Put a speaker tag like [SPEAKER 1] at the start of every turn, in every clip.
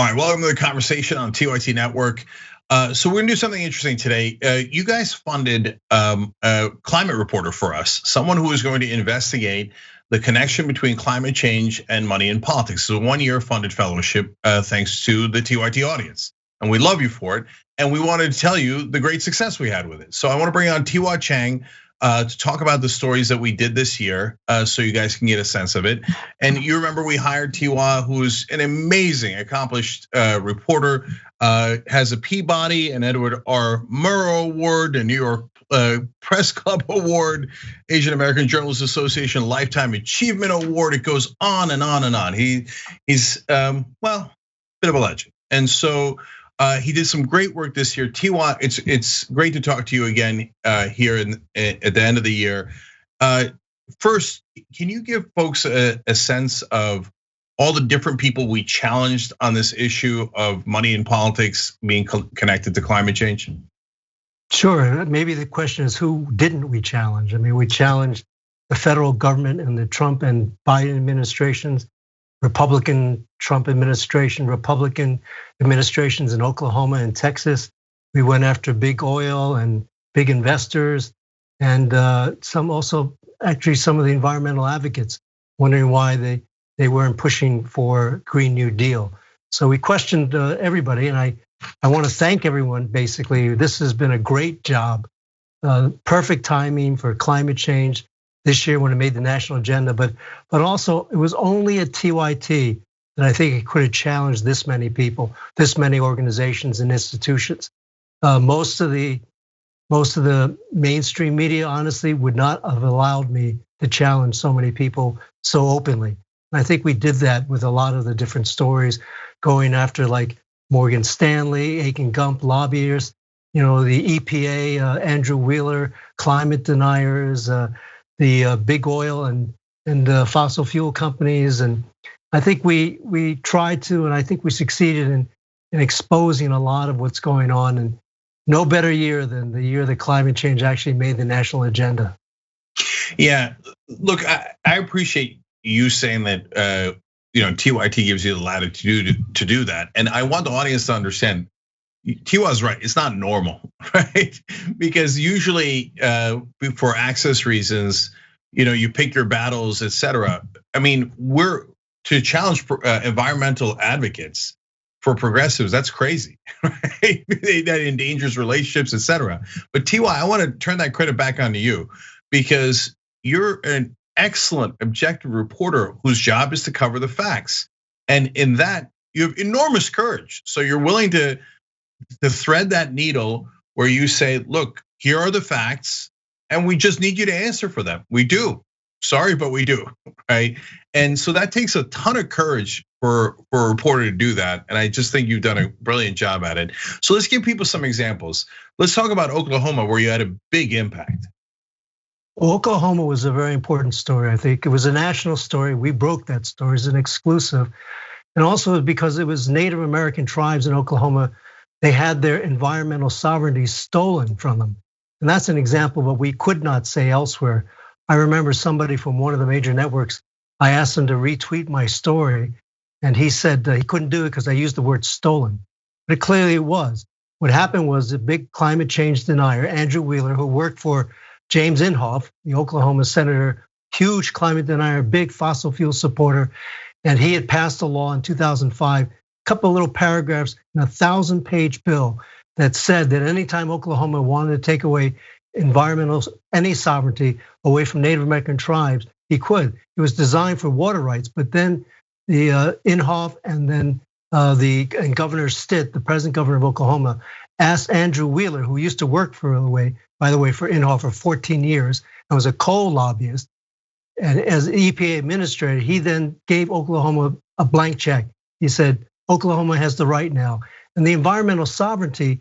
[SPEAKER 1] All right, welcome to the conversation on TYT Network. So we're gonna do something interesting today. You guys funded a climate reporter for us, someone who is going to investigate the connection between climate change and money in politics. So 1 year funded fellowship, thanks to the TYT audience. And we love you for it. And we wanted to tell you the great success we had with it. So I wanna bring on Ti-Hua to talk about the stories that we did this year, so you guys can get a sense of it. And you remember we hired Ti-Hua, who's an amazing, accomplished reporter, has a Peabody and Edward R. Murrow Award, a New York Press Club Award, Asian American Journalists Association Lifetime Achievement Award. It goes on and on and on. He's well, a bit of a legend. And so he did some great work this year. Ti-Hua, it's great to talk to you again here at the end of the year. First, can you give folks a sense of all the different people we challenged on this issue of money in politics being connected to climate change?
[SPEAKER 2] Sure, maybe the question is who didn't we challenge? I mean, we challenged the federal government and the Trump and Biden administrations, Republican Trump administration, Republican administrations in Oklahoma and Texas. We went after big oil and big investors, and some also actually some of the environmental advocates wondering why they weren't pushing for Green New Deal. So we questioned everybody, and I want to thank everyone. Basically, this has been a great job, perfect timing for climate change this year when it made the national agenda, but also it was only at TYT that I think it could have challenged this many people, this many organizations and institutions. Most of the mainstream media, honestly, would not have allowed me to challenge so many people so openly. And I think we did that with a lot of the different stories, going after like Morgan Stanley, Aiken Gump, lobbyists, the EPA, Andrew Wheeler, climate deniers, the big oil and fossil fuel companies. And I think we tried to, and I think we succeeded in exposing a lot of what's going on. And no better year than the year that climate change actually made the national agenda.
[SPEAKER 1] Yeah, look, I appreciate you saying that TYT gives you the latitude to do that. And I want the audience to understand, Ti-Hua's right, it's not normal, right? Because usually for access reasons, you pick your battles, etc. I mean, we're to challenge environmental advocates for progressives, that's crazy, right? That endangers relationships, etc. But Ti-Hua, I want to turn that credit back onto you because you're an excellent objective reporter whose job is to cover the facts. And in that, you have enormous courage. So you're willing to thread that needle where you say, look, here are the facts, and we just need you to answer for them. We do. Sorry, but we do, right? And so that takes a ton of courage for a reporter to do that. And I just think you've done a brilliant job at it. So let's give people some examples. Let's talk about Oklahoma, where you had a big impact.
[SPEAKER 2] Oklahoma was a very important story. I think it was a national story. We broke that story as an exclusive. And also because it was Native American tribes in Oklahoma, they had their environmental sovereignty stolen from them. And that's an example of what we could not say elsewhere. I remember somebody from one of the major networks, I asked him to retweet my story, and he said he couldn't do it because I used the word stolen. But clearly it was. What happened was the big climate change denier, Andrew Wheeler, who worked for James Inhofe, the Oklahoma senator, huge climate denier, big fossil fuel supporter, and he had passed a law in 2005, a couple of little paragraphs in a 1,000-page bill that said that anytime Oklahoma wanted to take away any sovereignty away from Native American tribes, he could. It was designed for water rights, but then the Inhofe and then and Governor Stitt, the present governor of Oklahoma, asked Andrew Wheeler, who used to work by the way, for Inhofe for 14 years and was a coal lobbyist, and as EPA administrator, he then gave Oklahoma a blank check. He said, Oklahoma has the right now. And the environmental sovereignty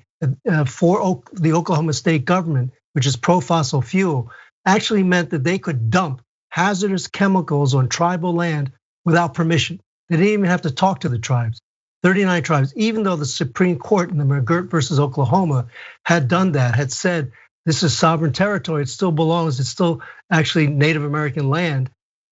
[SPEAKER 2] for the Oklahoma state government, which is pro-fossil fuel, actually meant that they could dump hazardous chemicals on tribal land without permission. They didn't even have to talk to the tribes. 39 tribes, even though the Supreme Court in the McGirt versus Oklahoma had done that, had said, this is sovereign territory, it still belongs, it's still actually Native American land.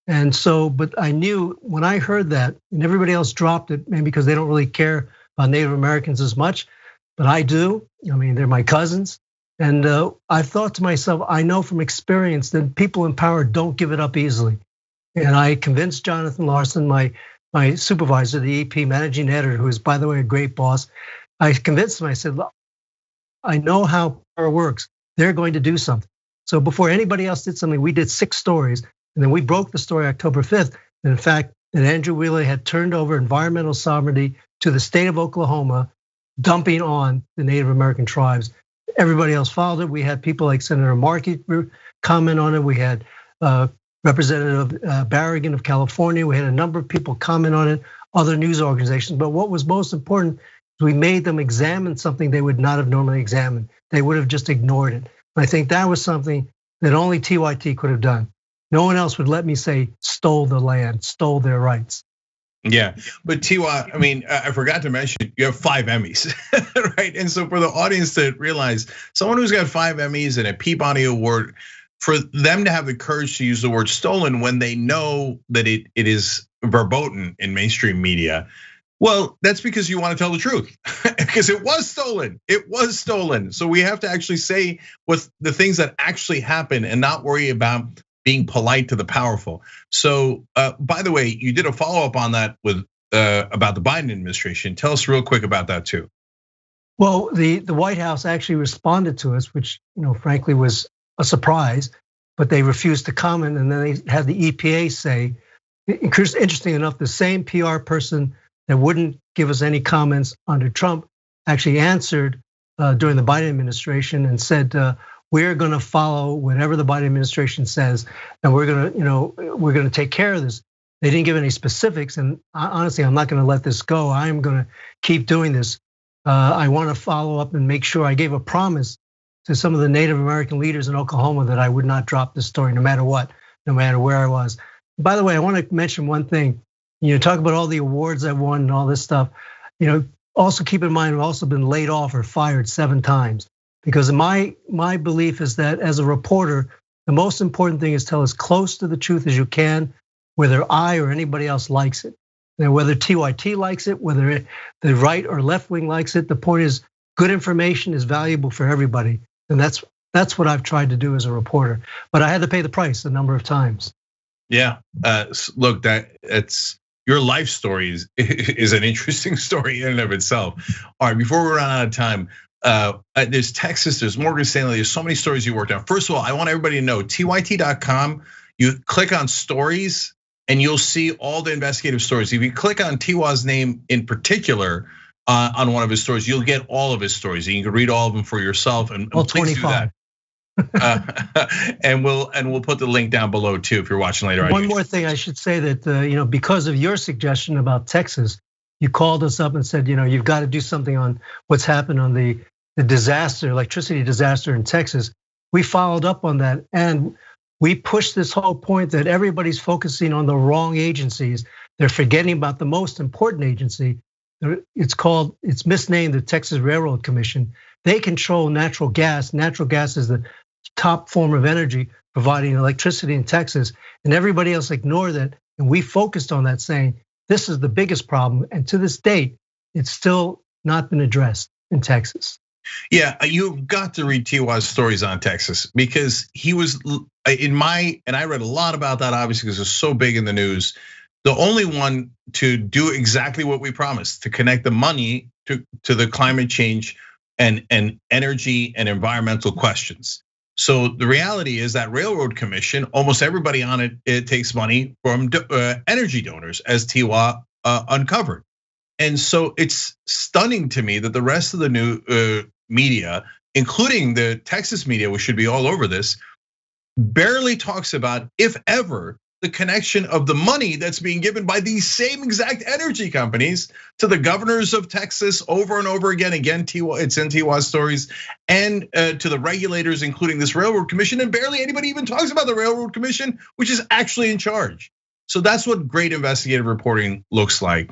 [SPEAKER 2] And so, but I knew when I heard that, and everybody else dropped it, maybe because they don't really care about Native Americans as much, but I do. I mean, they're my cousins. And I thought to myself, I know from experience that people in power don't give it up easily. And I convinced Jonathan Larson, my supervisor, the EP managing editor, who is, by the way, a great boss. I convinced him, I said, look, I know how power works. They're going to do something. So before anybody else did something, we did 6 stories. And then we broke the story October 5th. And in fact, that Andrew Wheeler had turned over environmental sovereignty to the state of Oklahoma, dumping on the Native American tribes. Everybody else followed it. We had people like Senator Markey comment on it. We had Representative Barragan of California. We had a number of people comment on it, other news organizations. But what was most important is we made them examine something they would not have normally examined. They would have just ignored it. And I think that was something that only TYT could have done. No one else would let me say stole the land, stole their rights.
[SPEAKER 1] Yeah, but Ti-Hua, I mean, I forgot to mention you have 5 Emmys, right? And so for the audience to realize someone who's got 5 Emmys and a Peabody Award, for them to have the courage to use the word stolen when they know that it is verboten in mainstream media, well, that's because you want to tell the truth, because it was stolen. It was stolen. So we have to actually say what the things that actually happen and not worry about being polite to the powerful. So, by the way, you did a follow-up on that with about the Biden administration. Tell us real quick about that too.
[SPEAKER 2] Well, the White House actually responded to us, which frankly was a surprise, but they refused to comment. And then they had the EPA say, interesting enough, the same PR person that wouldn't give us any comments under Trump actually answered during the Biden administration and said, we're going to follow whatever the Biden administration says, and we're going to take care of this. They didn't give any specifics, and honestly, I'm not going to let this go. I am going to keep doing this. I want to follow up and make sure I gave a promise to some of the Native American leaders in Oklahoma that I would not drop this story, no matter what, no matter where I was. By the way, I want to mention one thing. Talk about all the awards I won and all this stuff. Also keep in mind, I've also been laid off or fired 7 times. Because my belief is that as a reporter, the most important thing is tell as close to the truth as you can, whether I or anybody else likes it. And whether TYT likes it, whether the right or left wing likes it, the point is good information is valuable for everybody. And that's what I've tried to do as a reporter. But I had to pay the price a number of times.
[SPEAKER 1] Yeah, look, it's your life story is an interesting story in and of itself. All right, before we run out of time, there's Texas, there's Morgan Stanley, there's so many stories you worked on. First of all, I want everybody to know, tyt.com, you click on stories and you'll see all the investigative stories. If you click on Ti-Hua's name in particular on one of his stories, you'll get all of his stories. And you can read all of them for yourself, and
[SPEAKER 2] all
[SPEAKER 1] please
[SPEAKER 2] 25.
[SPEAKER 1] do that. And we'll put the link down below too if you're watching later.
[SPEAKER 2] One more thing I should say that because of your suggestion about Texas, you called us up and said, you've got to do something on what's happened on the disaster, electricity disaster in Texas. We followed up on that and we pushed this whole point that everybody's focusing on the wrong agencies. They're forgetting about the most important agency. It's misnamed the Texas Railroad Commission. They control natural gas. Natural gas is the top form of energy providing electricity in Texas, and everybody else ignored that. And we focused on that, saying this is the biggest problem. And to this date, it's still not been addressed in Texas.
[SPEAKER 1] Yeah, you've got to read Ti-Hua's stories on Texas because he was and I read a lot about that, obviously, because it's so big in the news. The only one to do exactly what we promised, to connect the money to the climate change and energy and environmental questions. So the reality is that Railroad Commission, almost everybody on it takes money from energy donors, as Ti-Hua uncovered. And so it's stunning to me that the rest of the new media, including the Texas media, which should be all over this, barely talks about, if ever, the connection of the money that's being given by these same exact energy companies to the governors of Texas over and over again. Again, it's in Ti-Hua's stories, and to the regulators, including this Railroad Commission. And barely anybody even talks about the Railroad Commission, which is actually in charge. So that's what great investigative reporting looks like.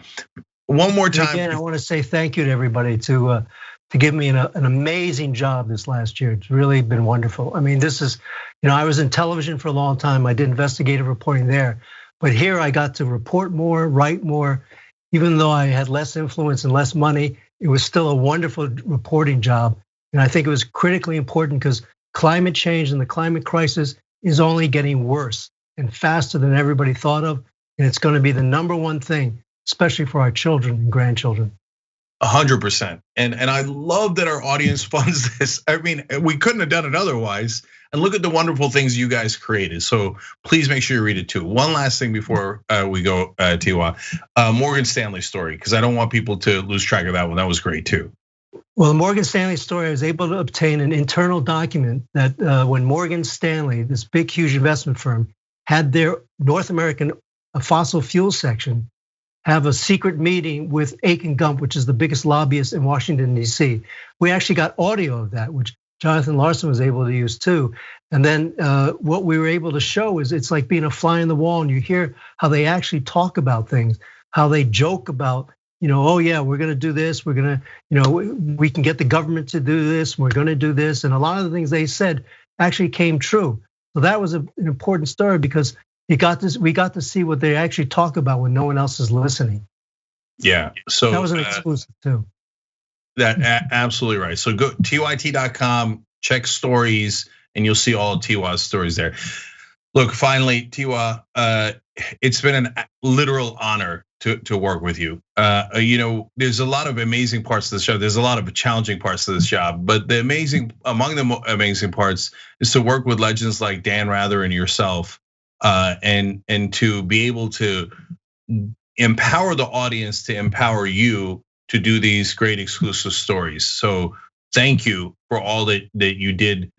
[SPEAKER 1] One more time.
[SPEAKER 2] Again, I want to say thank you to everybody to give me an amazing job this last year. It's really been wonderful. I mean, this is, I was in television for a long time. I did investigative reporting there, but here I got to report more, write more, even though I had less influence and less money. it was still a wonderful reporting job. And I think it was critically important because climate change and the climate crisis is only getting worse and faster than everybody thought of. And it's going to be the #1 thing, especially for our children and grandchildren.
[SPEAKER 1] 100%. And I love that our audience funds this. I mean, we couldn't have done it otherwise. And look at the wonderful things you guys created. So please make sure you read it too. One last thing before we go, Ti-Hua, Morgan Stanley story, because I don't want people to lose track of that one. That was great too.
[SPEAKER 2] Well, the Morgan Stanley story, I was able to obtain an internal document that when Morgan Stanley, this big, huge investment firm, had their North American fossil fuel section have a secret meeting with Aiken Gump, which is the biggest lobbyist in Washington, D.C. We actually got audio of that, which Jonathan Larson was able to use too. And then what we were able to show is it's like being a fly on the wall, and you hear how they actually talk about things, how they joke about, oh yeah, we're gonna do this, we're gonna, we can get the government to do this, we're gonna do this. And a lot of the things they said actually came true. So that was an important story because we got to see what they actually talk about when no one else is listening.
[SPEAKER 1] Yeah, so
[SPEAKER 2] that was an exclusive too.
[SPEAKER 1] That absolutely right. So go tyt.com, check stories, and you'll see all of Ti-Hua's stories there. Look, finally, Ti-Hua, it's been a literal honor to work with you. There's a lot of amazing parts of the show. There's a lot of challenging parts of this job, but among the amazing parts is to work with legends like Dan Rather and yourself. And to be able to empower the audience, to empower you to do these great exclusive stories. So thank you for all that you did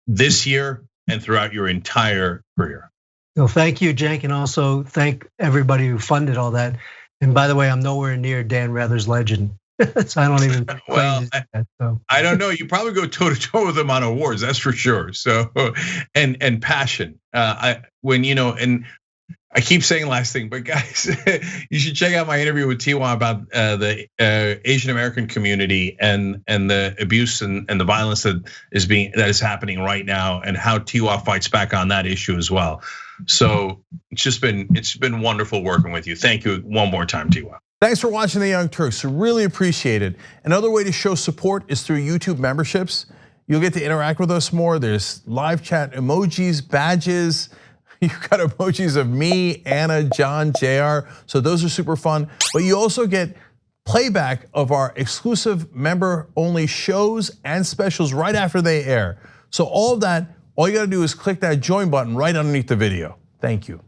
[SPEAKER 1] this year and throughout your entire career.
[SPEAKER 2] Well, thank you, Cenk, and also thank everybody who funded all that. And by the way, I'm nowhere near Dan Rather's legend. So I don't even.
[SPEAKER 1] Well, I don't know. You probably go toe to toe with him on awards, that's for sure. So and passion. And I keep saying last thing, but guys, you should check out my interview with Ti-Hua about the Asian American community and the abuse and the violence that is happening right now, and how Ti-Hua fights back on that issue as well. So it's been wonderful working with you. Thank you one more time, Ti-Hua.
[SPEAKER 3] Thanks for watching The Young Turks, really appreciate it. Another way to show support is through YouTube memberships. You'll get to interact with us more. There's live chat emojis, badges. You've got emojis of me, Anna, John, JR. So those are super fun. But you also get playback of our exclusive member-only shows and specials right after they air. So all of that, all you gotta do is click that join button right underneath the video. Thank you.